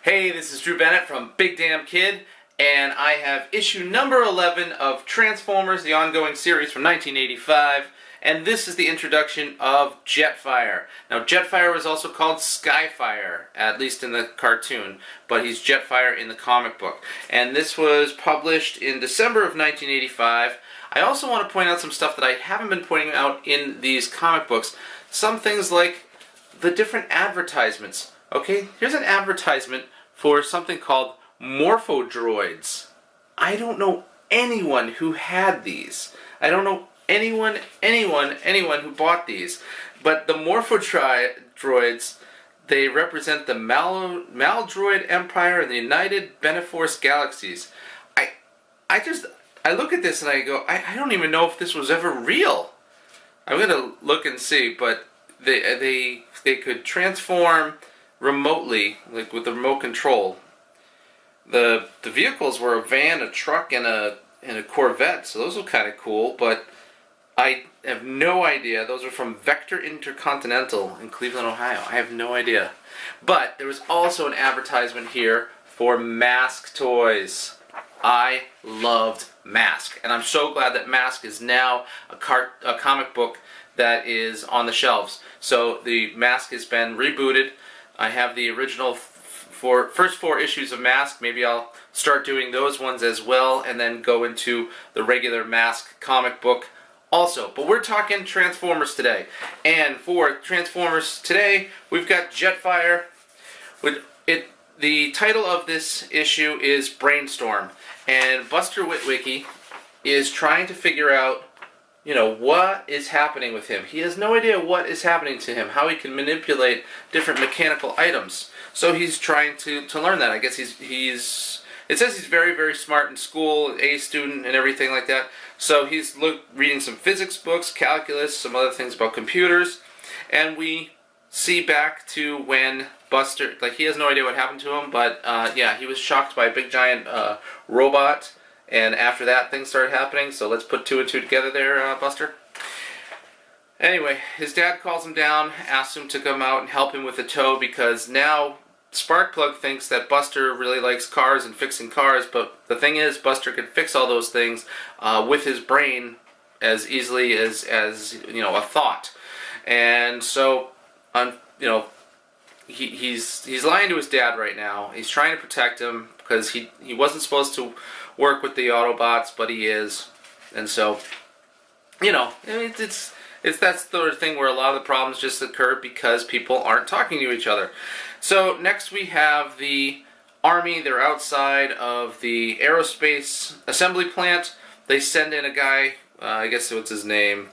Hey, this is Drew Bennett from Big Damn Kid, and I have issue number 11 of Transformers, the ongoing series from 1985, and this is the introduction of Jetfire. Now, Jetfire was also called Skyfire, at least in the cartoon, but he's Jetfire in the comic book. And this was published in December of 1985. I also want to point out some stuff that I haven't been pointing out in these comic books. Some things like the different advertisements. Okay, here's an advertisement for something called Morphodroids. I don't know anyone who had these. I don't know anyone who bought these. But the Morphodroids, they represent the Maldroid Empire and the United Beneforce Galaxies. I look at this and I go, I don't even know if this was ever real. I'm gonna look and see, but they could transform remotely, like with the remote control. The vehicles were a van, a truck, and a Corvette, so those were kind of cool, but I have no idea. Those are from Vector Intercontinental in Cleveland, Ohio. I have no idea. But there was also an advertisement here for Mask toys. I loved Mask, and I'm so glad that Mask is now a comic book that is on the shelves. So the Mask has been rebooted. I have the original first four issues of Mask. Maybe I'll start doing those ones as well, and then go into the regular Mask comic book also. But we're talking Transformers today. And for Transformers today, we've got Jetfire. The title of this issue is Brainstorm. And Buster Witwicky is trying to figure out, what is happening with him. He has no idea what is happening to him, how he can manipulate different mechanical items. So he's trying to learn that. I guess it says he's very, very smart in school, A student and everything like that. So he's reading some physics books, calculus, some other things about computers. And we see back to when Buster, he has no idea what happened to him, but yeah, he was shocked by a big giant robot. And after that, things started happening, so let's put two and two together there, Buster. Anyway, his dad calls him down, asks him to come out and help him with the tow, because now Sparkplug thinks that Buster really likes cars and fixing cars, but the thing is, Buster can fix all those things with his brain as easily as a thought. And so, he's lying to his dad right now. He's trying to protect him, because he wasn't supposed to work with the Autobots, but he is. And so, it's that sort of thing where a lot of the problems just occur because people aren't talking to each other. So next we have the Army. They're outside of the aerospace assembly plant. They send in a guy, I guess what's his name?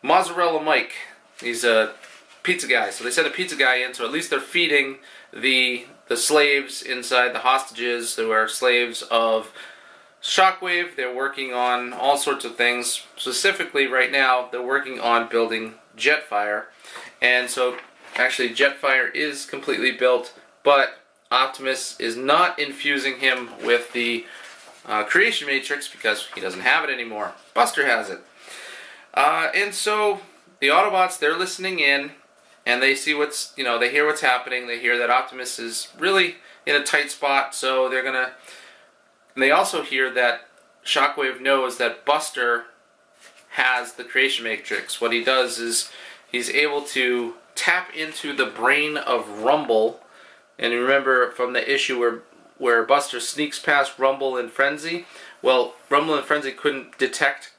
Mozzarella Mike. He's a pizza guy. So they send a pizza guy in, so at least they're feeding the slaves inside, the hostages who are slaves of Shockwave. They're working on all sorts of things. Specifically right now, they're working on building Jetfire. And so actually Jetfire is completely built, but Optimus is not infusing him with the creation matrix because he doesn't have it anymore. Buster has it. And so the Autobots, they're listening in, and they see they hear what's happening. They hear that Optimus is really in a tight spot, so and they also hear that Shockwave knows that Buster has the creation matrix. What he does is he's able to tap into the brain of Rumble. And you remember from the issue where Buster sneaks past Rumble and Frenzy? Well, Rumble and Frenzy couldn't detect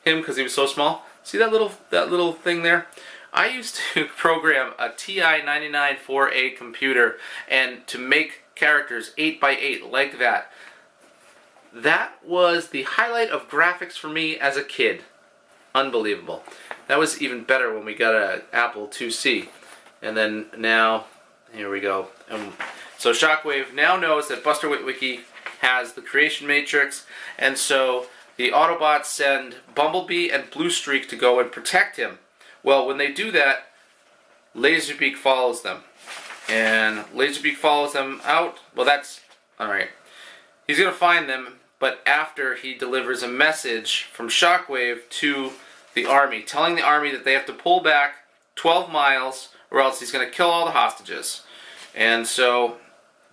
him because he was so small. See that little thing there? I used to program a TI-99-4A computer and to make characters 8x8 like that. That was the highlight of graphics for me as a kid. Unbelievable. That was even better when we got an Apple IIc. And then now, here we go. So Shockwave now knows that Buster Witwicky has the creation matrix, and so the Autobots send Bumblebee and Bluestreak to go and protect him. Well, when they do that, Laserbeak follows them. And Laserbeak follows them out. Well, that's alright. He's going to find them, but after he delivers a message from Shockwave to the Army, telling the Army that they have to pull back 12 miles or else he's going to kill all the hostages. And so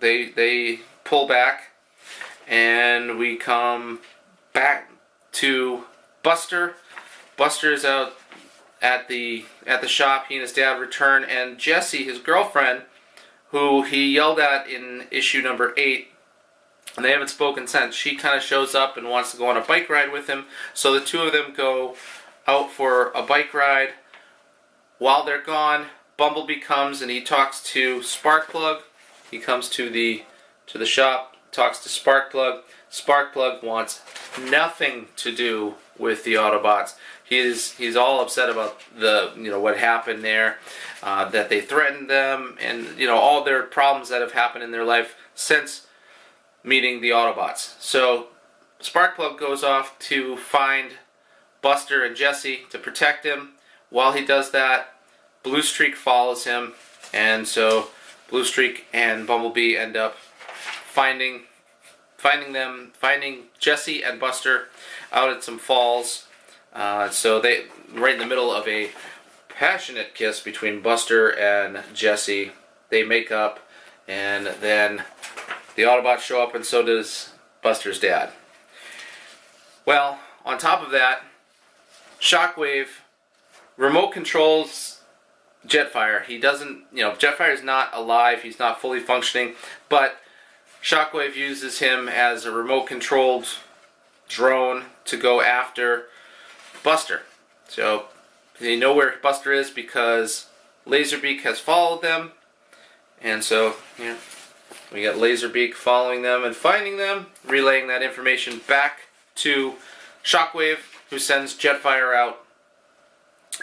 they pull back, and we come back to Buster. Buster is out at the shop. He and his dad return, and Jessie, his girlfriend, who he yelled at in issue number 8, and they haven't spoken since, she kind of shows up and wants to go on a bike ride with him. So the two of them go out for a bike ride. While they're gone, Bumblebee comes and he talks to Sparkplug. He comes to the shop, talks to Sparkplug. Sparkplug wants nothing to do with the Autobots. He's all upset about what happened there, that they threatened them, and all their problems that have happened in their life since meeting the Autobots. So Sparkplug goes off to find Buster and Jessie to protect him. While he does that, Blue Streak follows him, and so Blue Streak and Bumblebee end up finding Jessie and Buster out at some falls. So they right in the middle of a passionate kiss between Buster and Jessie. They make up, and then the Autobots show up, and so does Buster's dad. Well, on top of that, Shockwave remote controls Jetfire. He doesn't, Jetfire is not alive. He's not fully functioning, but Shockwave uses him as a remote controlled drone to go after Buster. So they know where Buster is because Laserbeak has followed them, and so we got Laserbeak following them and finding them, relaying that information back to Shockwave, who sends Jetfire out.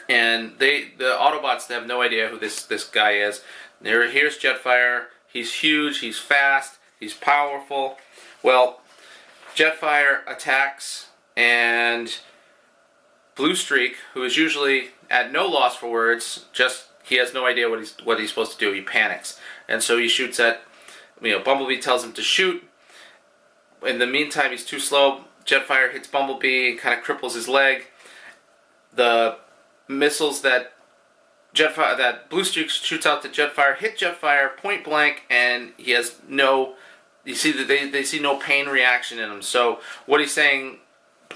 And the Autobots, they have no idea who this guy is. Here's Jetfire. He's huge. He's fast. He's powerful. Well, Jetfire attacks, and Blue Streak, who is usually at no loss for words, he has no idea what he's supposed to do. He panics, and so he shoots at. Bumblebee tells him to shoot. In the meantime, he's too slow. Jetfire hits Bumblebee and kind of cripples his leg. The missiles that Blue Streak shoots out to Jetfire hit Jetfire point blank, and he has no. You see that they see no pain reaction in him. So what he's saying,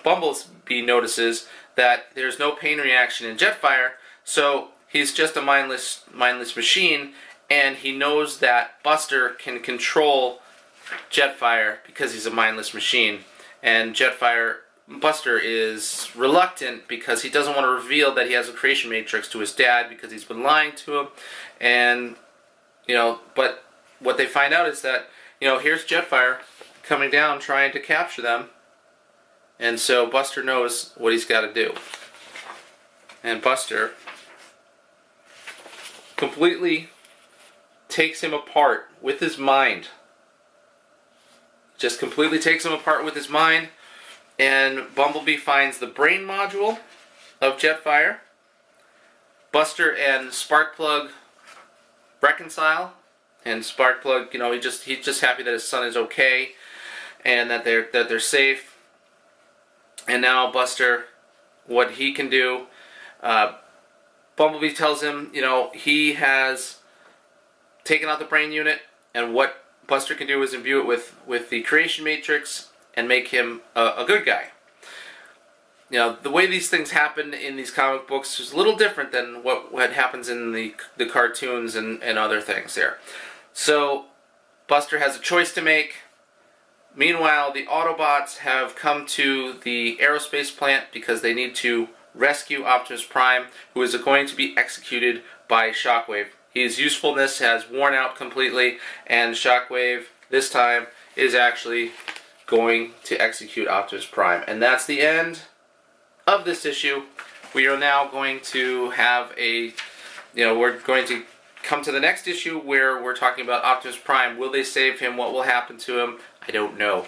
Bumblebee notices that there's no pain reaction in Jetfire. So he's just a mindless machine, and he knows that Buster can control Jetfire because he's a mindless machine. And Buster is reluctant because he doesn't want to reveal that he has a creation matrix to his dad because he's been lying to him. And but what they find out is that here's Jetfire coming down trying to capture them, and so Buster knows what he's got to do. And Buster completely takes him apart with his mind. Just completely takes him apart with his mind. And Bumblebee finds the brain module of Jetfire. Buster and Sparkplug reconcile. And Sparkplug, he's just happy that his son is okay, and that they're safe. And now Buster, what he can do, Bumblebee tells him, he has taken out the brain unit, and what Buster can do is imbue it with the creation matrix and make him a good guy. The way these things happen in these comic books is a little different than what happens in the cartoons and other things there. So Buster has a choice to make. Meanwhile, the Autobots have come to the aerospace plant because they need to rescue Optimus Prime, who is going to be executed by Shockwave. His usefulness has worn out completely, and Shockwave, this time, is actually going to execute Optimus Prime. And that's the end of this issue. We are now going to have we're going to come to the next issue where we're talking about Optimus Prime. Will they save him? What will happen to him? I don't know.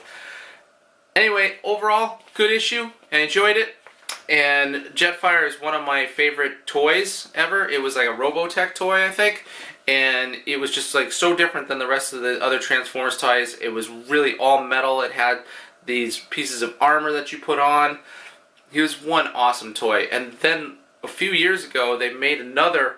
Anyway, overall, good issue. I enjoyed it. And Jetfire is one of my favorite toys ever. It was like a Robotech toy, I think. And it was just like so different than the rest of the other Transformers toys. It was really all metal. It had these pieces of armor that you put on. He was one awesome toy. And then a few years ago, they made another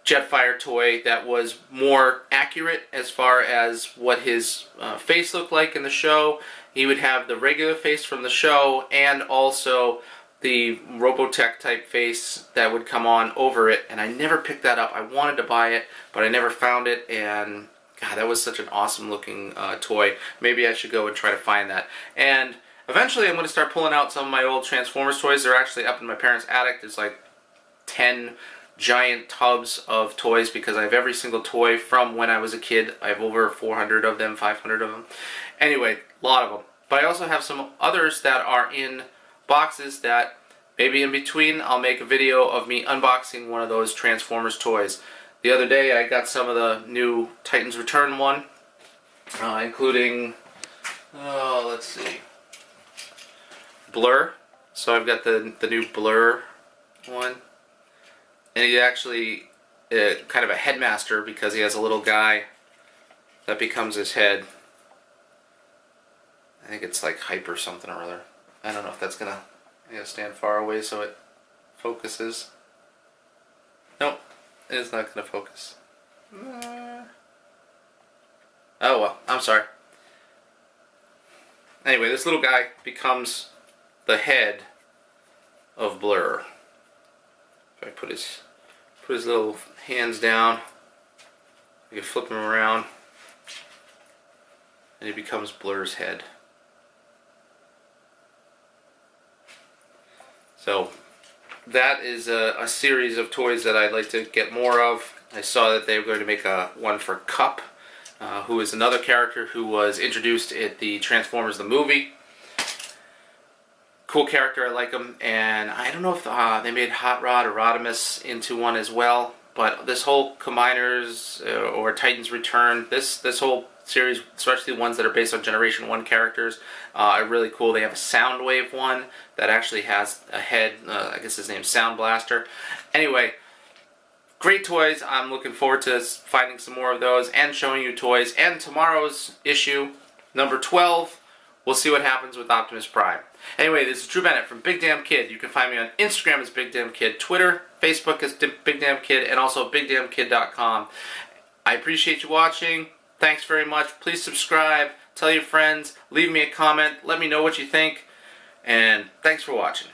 Jetfire toy that was more accurate as far as what his face looked like in the show. He would have the regular face from the show and also the Robotech type face that would come on over it, and I never picked that up. I wanted to buy it, but I never found it, and God, that was such an awesome looking toy. Maybe I should go and try to find that. And eventually I'm going to start pulling out some of my old Transformers toys. They're actually up in my parents' attic. There's like 10 giant tubs of toys because I have every single toy from when I was a kid. I have over 400 of them, 500 of them. Anyway, a lot of them. But I also have some others that are in boxes that maybe in between I'll make a video of me unboxing one of those Transformers toys. The other day I got some of the new Titans Return one, including, let's see, Blur. So I've got the new Blur one. And he's actually kind of a headmaster because he has a little guy that becomes his head. I think it's like Hype or something or other. I don't know if that's gonna stand far away so it focuses. Nope, it's not gonna focus. Oh well, I'm sorry. Anyway, this little guy becomes the head of Blur. If I put his little hands down, you can flip him around, and he becomes Blur's head. So that is a series of toys that I'd like to get more of. I saw that they were going to make one for Cup, who is another character who was introduced at the Transformers the movie. Cool character, I like him, and I don't know if they made Hot Rod or Rodimus into one as well, but this whole Combiners or Titans Return, this whole series, especially the ones that are based on Generation 1 characters, are really cool. They have a Soundwave one that actually has a head, I guess his name's Sound Blaster. Anyway, great toys. I'm looking forward to finding some more of those and showing you toys. And tomorrow's issue, number 12, we'll see what happens with Optimus Prime. Anyway, this is Drew Bennett from Big Damn Kid. You can find me on Instagram as Big Damn Kid, Twitter, Facebook as Big Damn Kid, and also BigDamnKid.com. I appreciate you watching. Thanks very much. Please subscribe, tell your friends, leave me a comment, let me know what you think, and thanks for watching.